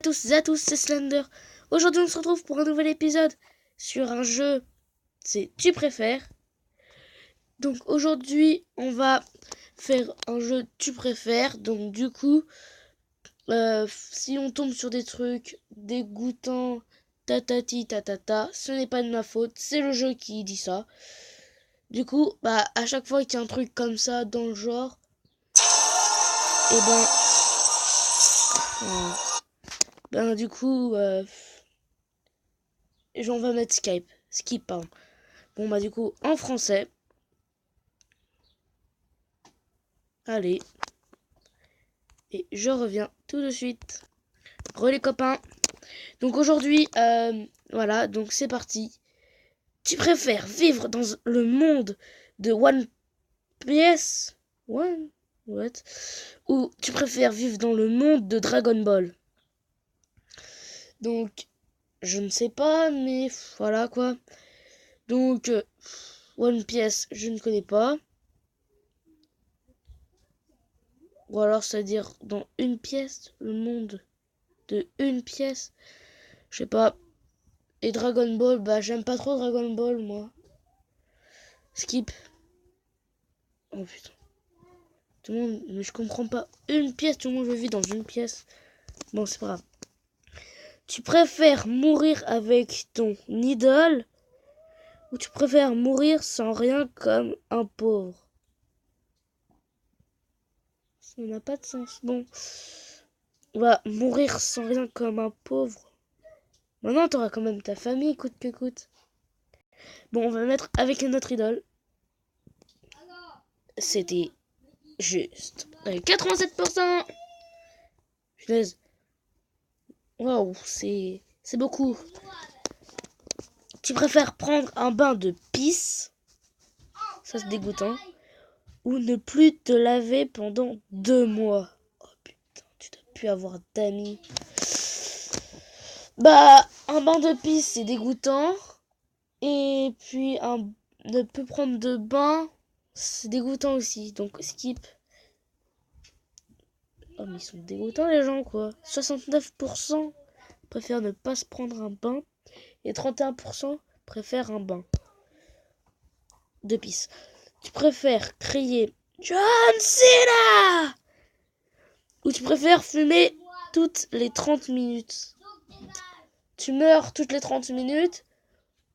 tous et à tous, c'est Slender. Aujourd'hui on se retrouve pour un nouvel épisode sur un jeu, c'est Tu préfères. Donc aujourd'hui on va faire un jeu Tu préfères. Donc du coup, si on tombe sur des trucs dégoûtants, tatati tatata, ce n'est pas de ma faute, c'est le jeu qui dit ça. Du coup, à chaque fois qu'il y a un truc comme ça dans le genre, et du coup, on va mettre skip, pardon. Bon du coup, en français, allez, et je reviens tout de suite. Les copains. Donc aujourd'hui, voilà, donc c'est parti. Tu préfères vivre dans le monde de One Piece, One, what, ou tu préfères vivre dans le monde de Dragon Ball? Donc, je ne sais pas, mais voilà quoi. Donc, One Piece, je ne connais pas. Ou alors, c'est-à-dire dans une pièce, le monde de une pièce. Je sais pas. Et Dragon Ball, j'aime pas trop Dragon Ball, moi. Skip. Oh putain. Tout le monde, mais je comprends pas. Une pièce, tout le monde veut vivre dans une pièce. Bon, c'est pas grave. Tu préfères mourir avec ton idole ou tu préfères mourir sans rien comme un pauvre? Ça n'a pas de sens. Bon. Mourir sans rien comme un pauvre. Maintenant, t'auras quand même ta famille, coûte que coûte. Bon, on va mettre avec notre idole. C'était juste 87%. Punaise. Waouh, c'est beaucoup. Tu préfères prendre un bain de pisse, ça c'est dégoûtant, ou ne plus te laver pendant 2 mois? Oh putain, tu dois plus avoir d'amis. Un bain de pisse c'est dégoûtant, et puis ne plus prendre de bain c'est dégoûtant aussi, donc skip. Oh mais ils sont dégoûtants les gens quoi. 69% préfèrent ne pas se prendre un bain et 31% préfèrent un bain de pisse. Tu préfères crier John Cena ou tu préfères fumer toutes les 30 minutes? Tu meurs toutes les 30 minutes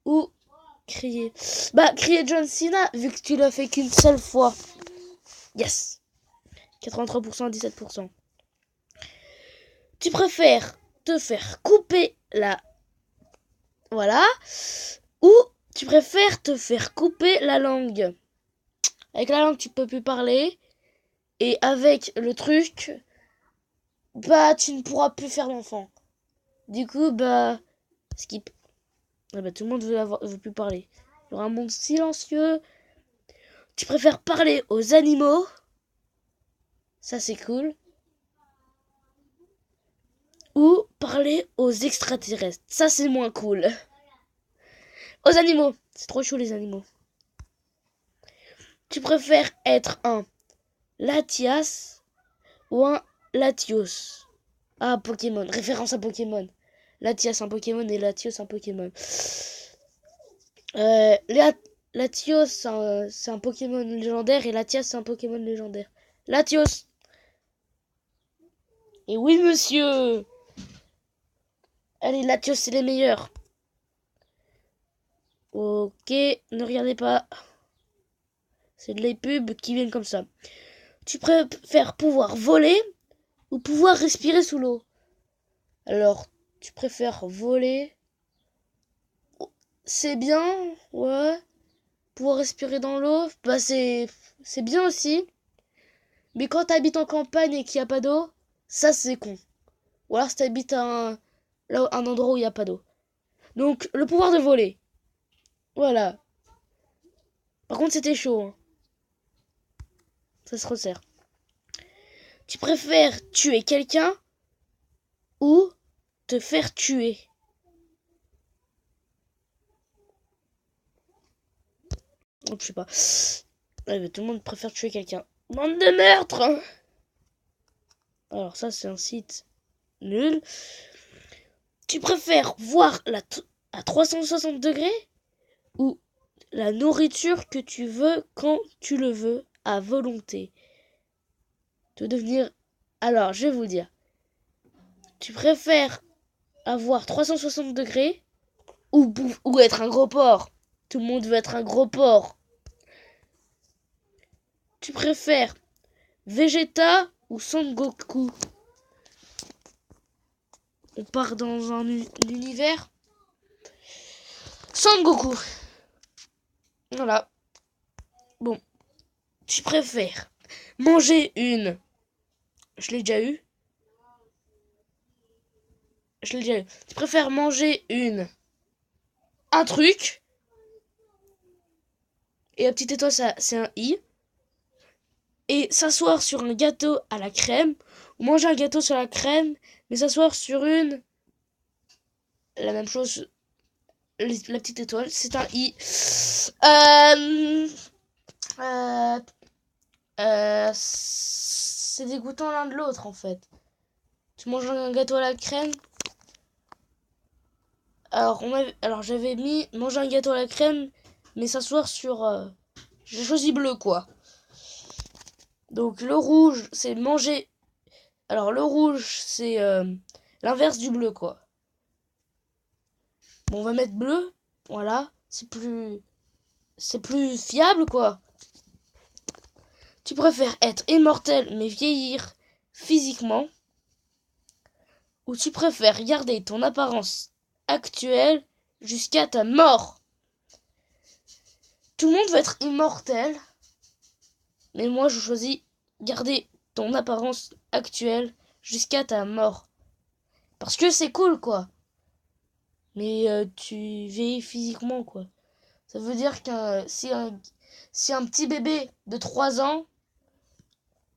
ou crier? Crier John Cena vu que tu l'as fait qu'une seule fois. Yes. 83% à 17%. Tu préfères te faire couper voilà, ou tu préfères te faire couper la langue? Avec la langue, tu peux plus parler. Et avec le truc, tu ne pourras plus faire d'enfant. Du coup, skip. Tout le monde veut plus parler. Il y aura un monde silencieux. Tu préfères parler aux animaux? Ça, c'est cool. Ou parler aux extraterrestres? Ça, c'est moins cool. Aux animaux. C'est trop chaud, les animaux. Tu préfères être un Latias ou un Latios? Ah, Pokémon. Référence à Pokémon. Latias, un Pokémon, et Latios, un Pokémon. Latios, c'est un Pokémon légendaire, et Latias, c'est un Pokémon légendaire. Latios. Et oui, monsieur. Allez, Latios, c'est les meilleurs. Ok, ne regardez pas. C'est de les pubs qui viennent comme ça. Tu préfères pouvoir voler ou pouvoir respirer sous l'eau? Alors, tu préfères voler? C'est bien, ouais. Pouvoir respirer dans l'eau, c'est bien aussi. Mais quand t'habites en campagne et qu'il n'y a pas d'eau, ça c'est con. Ou alors si t'habites un endroit où il n'y a pas d'eau. Donc, le pouvoir de voler. Voilà. Par contre, c'était chaud. Hein. Ça se resserre. Tu préfères tuer quelqu'un ou te faire tuer? Oh, je sais pas. Ouais, tout le monde préfère tuer quelqu'un. Bande de meurtres. Alors ça, c'est un site nul. Tu préfères voir à 360 degrés ou la nourriture que tu veux quand tu le veux à volonté? De devenir... Alors, je vais vous dire. Tu préfères avoir 360 degrés ou être un gros porc? Tout le monde veut être un gros porc. Tu préfères Vegeta ou Son Goku? On part dans un univers Son Goku. Voilà. Bon. Tu préfères manger une... Je l'ai déjà eu. Je l'ai déjà eu. Tu préfères manger un truc. Et la petite étoile, ça, c'est un i. Et s'asseoir sur un gâteau à la crème. Ou manger un gâteau sur la crème. Mais s'asseoir sur la même chose. La petite étoile, c'est un i. C'est dégoûtant l'un de l'autre en fait. Tu manges un gâteau à la crème. Alors j'avais mis manger un gâteau à la crème, mais s'asseoir sur... J'ai choisi bleu quoi. Donc le rouge c'est manger... Alors le rouge c'est l'inverse du bleu quoi. Bon on va mettre bleu. Voilà. C'est plus fiable quoi. Tu préfères être immortel mais vieillir physiquement, ou tu préfères garder ton apparence actuelle jusqu'à ta mort? Tout le monde veut être immortel, mais moi je choisis garder ton apparence actuelle jusqu'à ta mort. Parce que c'est cool quoi. Mais tu vieillis physiquement quoi. Ça veut dire que si un petit bébé de 3 ans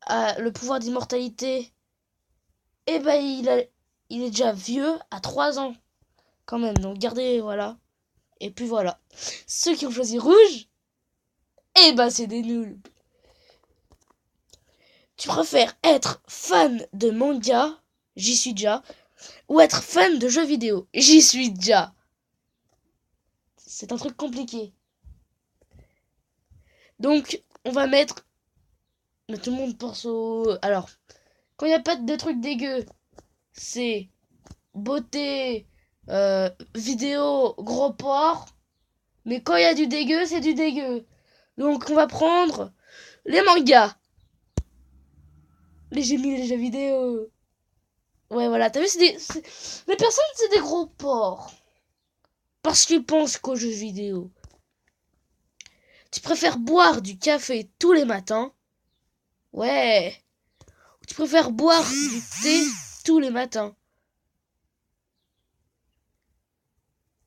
a le pouvoir d'immortalité, eh ben il est déjà vieux à 3 ans quand même. Donc gardez, voilà. Et puis voilà. Ceux qui ont choisi rouge, eh ben c'est des nuls. Tu préfères être fan de manga, j'y suis déjà, ou être fan de jeux vidéo, j'y suis déjà. C'est un truc compliqué. Donc on va mettre... Mais tout le monde pense au... Alors, quand il n'y a pas de trucs dégueux, c'est beauté, vidéo, gros porc. Mais quand il y a du dégueu, c'est du dégueu. Donc on va prendre les mangas. J'ai mis les jeux vidéo. Ouais, voilà. T'as vu, les personnes, c'est des gros porcs. Parce qu'ils pensent qu'aux jeux vidéo. Tu préfères boire du café tous les matins? Ouais. Ou tu préfères boire du thé tous les matins?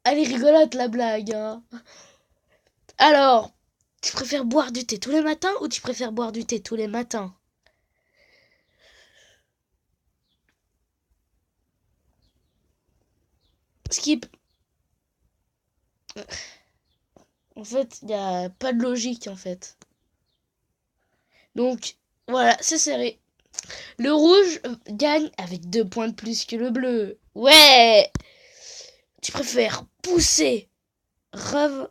Elle est rigolote, la blague, hein. Alors, tu préfères boire du thé tous les matins ou tu préfères boire du thé tous les matins? Skip. En fait, il n'y a pas de logique, en fait. Donc, voilà, c'est serré. Le rouge gagne avec 2 points de plus que le bleu. Ouais! Tu préfères pousser Ravan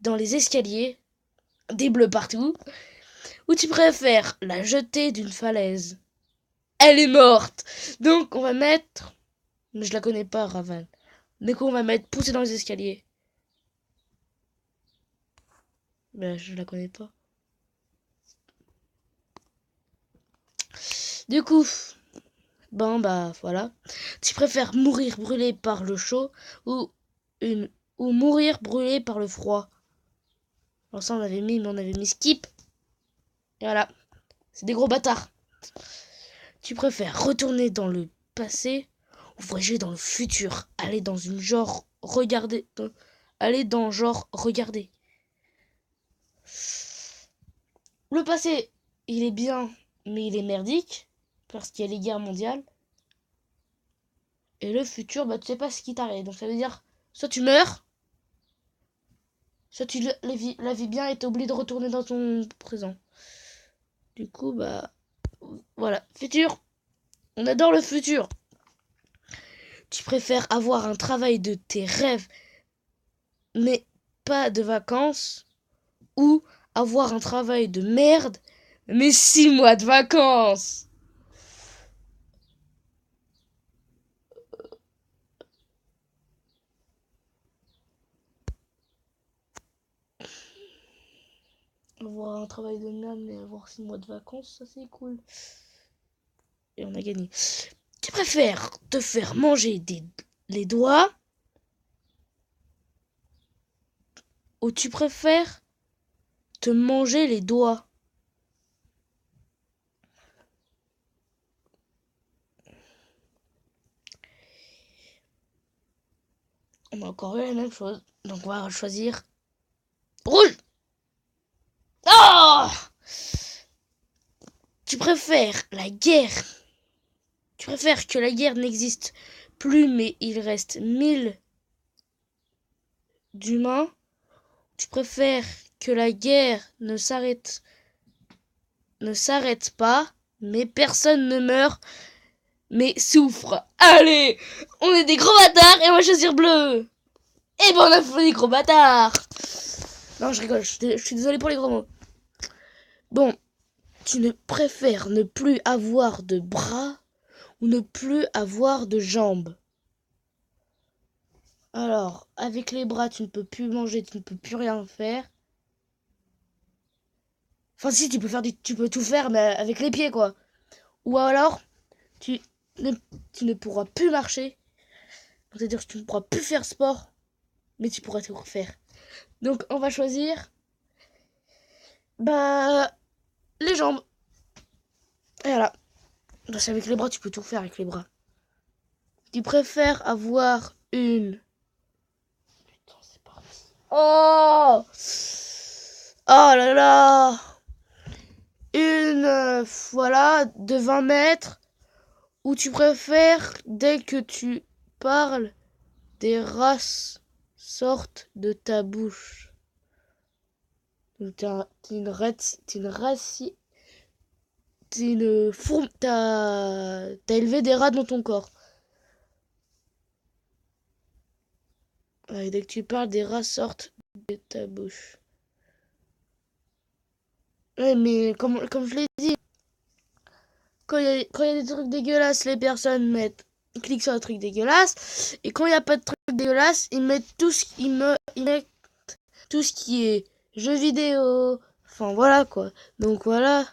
dans les escaliers, des bleus partout, ou tu préfères la jeter d'une falaise? Elle est morte! Donc, on va mettre... Mais je la connais pas, Ravan. Mais qu'on va mettre pousser dans les escaliers. Ben, je la connais pas. Du coup, bon bah voilà. Tu préfères mourir brûlé par le chaud ou mourir brûlé par le froid? Alors ça on avait mis skip. Et voilà. C'est des gros bâtards. Tu préfères retourner dans le passé ou voyager dans le futur? Aller dans genre regarder. Le passé, il est bien, mais il est merdique. Parce qu'il y a les guerres mondiales. Et le futur, bah tu sais pas ce qui t'arrive. Donc ça veut dire, soit tu meurs, soit tu la vis bien et t'es obligé de retourner dans ton présent. Du coup, bah... Voilà. Futur. On adore le futur. Tu préfères avoir un travail de tes rêves, mais pas de vacances, ou avoir un travail de merde, mais 6 mois de vacances? Avoir un travail de merde, mais avoir 6 mois de vacances, ça c'est cool. Et on a gagné. Tu préfères te faire manger les doigts, ou tu préfères te manger les doigts? On a encore eu la même chose. Donc on va choisir rouge. Oh! Tu préfères la guerre. Tu préfères que la guerre n'existe plus, mais il reste 1000 d'humains. Tu préfères que la guerre ne s'arrête pas, mais personne ne meurt, mais souffre. Allez, on est des gros bâtards et on va choisir bleu. Et ben on a fait des gros bâtards. Non, je rigole, je suis désolé pour les gros mots. Bon, tu ne préfères ne plus avoir de bras ou ne plus avoir de jambes? Alors, avec les bras, tu ne peux plus manger, tu ne peux plus rien faire. Enfin, si, tu peux tout faire, mais avec les pieds, quoi. Ou alors, tu tu ne pourras plus marcher. C'est-à-dire que tu ne pourras plus faire sport, mais tu pourras tout refaire. Donc, on va choisir, bah, les jambes. Et voilà. Parce qu'avec les bras, tu peux tout faire avec les bras. Tu préfères avoir une... Putain, c'est parti. Oh! Oh là là! Une, voilà, de 20 mètres, ou tu préfères, dès que tu parles, des races sortent de ta bouche? T'es une fourmi, t'as élevé des rats dans ton corps. Ouais, dès que tu parles, des rats sortent de ta bouche. Ouais, mais comme je l'ai dit, quand il y a des trucs dégueulasses, les personnes cliquent sur un truc dégueulasse. Et quand il n'y a pas de truc dégueulasse, ils mettent ils mettent tout ce qui est jeux vidéo. Enfin voilà quoi. Donc voilà.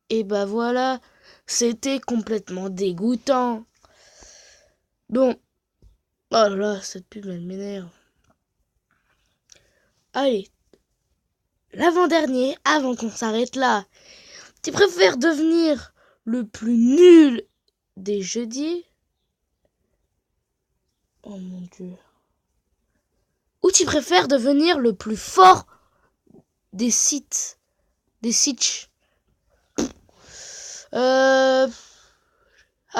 Et bah voilà. C'était complètement dégoûtant. Bon. Oh là là, cette pub elle m'énerve. Allez. L'avant-dernier, avant qu'on s'arrête là. Tu préfères devenir le plus nul des jeudis? Oh mon dieu. Ou tu préfères devenir le plus fort des sites? Des sitch. Ah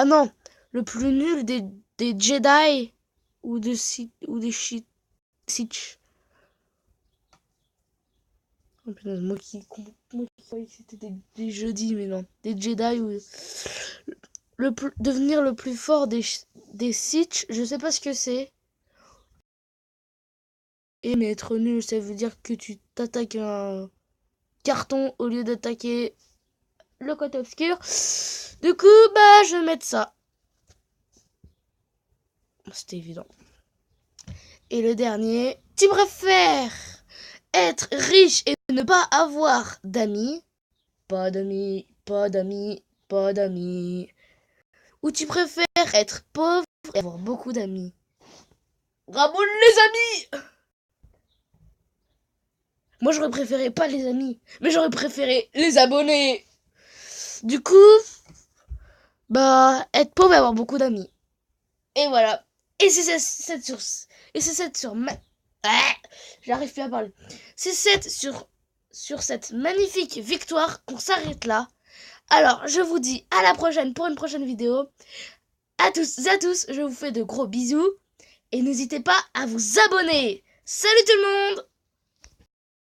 non. Le plus nul des Jedi ou des sitch. Oh, putain, moi qui croyais que c'était des jeudis, mais non. Des Jedi ou... Devenir le plus fort des sitch, je sais pas ce que c'est. Et mais être nul, ça veut dire que tu t'attaques un carton au lieu d'attaquer le côté obscur. Du coup, bah, je vais mettre ça. C'était évident. Et le dernier, tu préfères être riche et ne pas avoir d'amis? Pas d'amis, pas d'amis, pas d'amis. Ou tu préfères être pauvre et avoir beaucoup d'amis? Bravo les amis! Moi j'aurais préféré pas les amis, mais j'aurais préféré les abonnés. Du coup, bah, être pauvre et avoir beaucoup d'amis. Et voilà. Et c'est 7 sur... Et c'est 7 sur... Ah, j'arrive plus à parler. C'est 7 sur cette magnifique victoire qu'on s'arrête là. Alors, je vous dis à la prochaine pour une prochaine vidéo. À tous et à tous, je vous fais de gros bisous. Et n'hésitez pas à vous abonner. Salut tout le monde!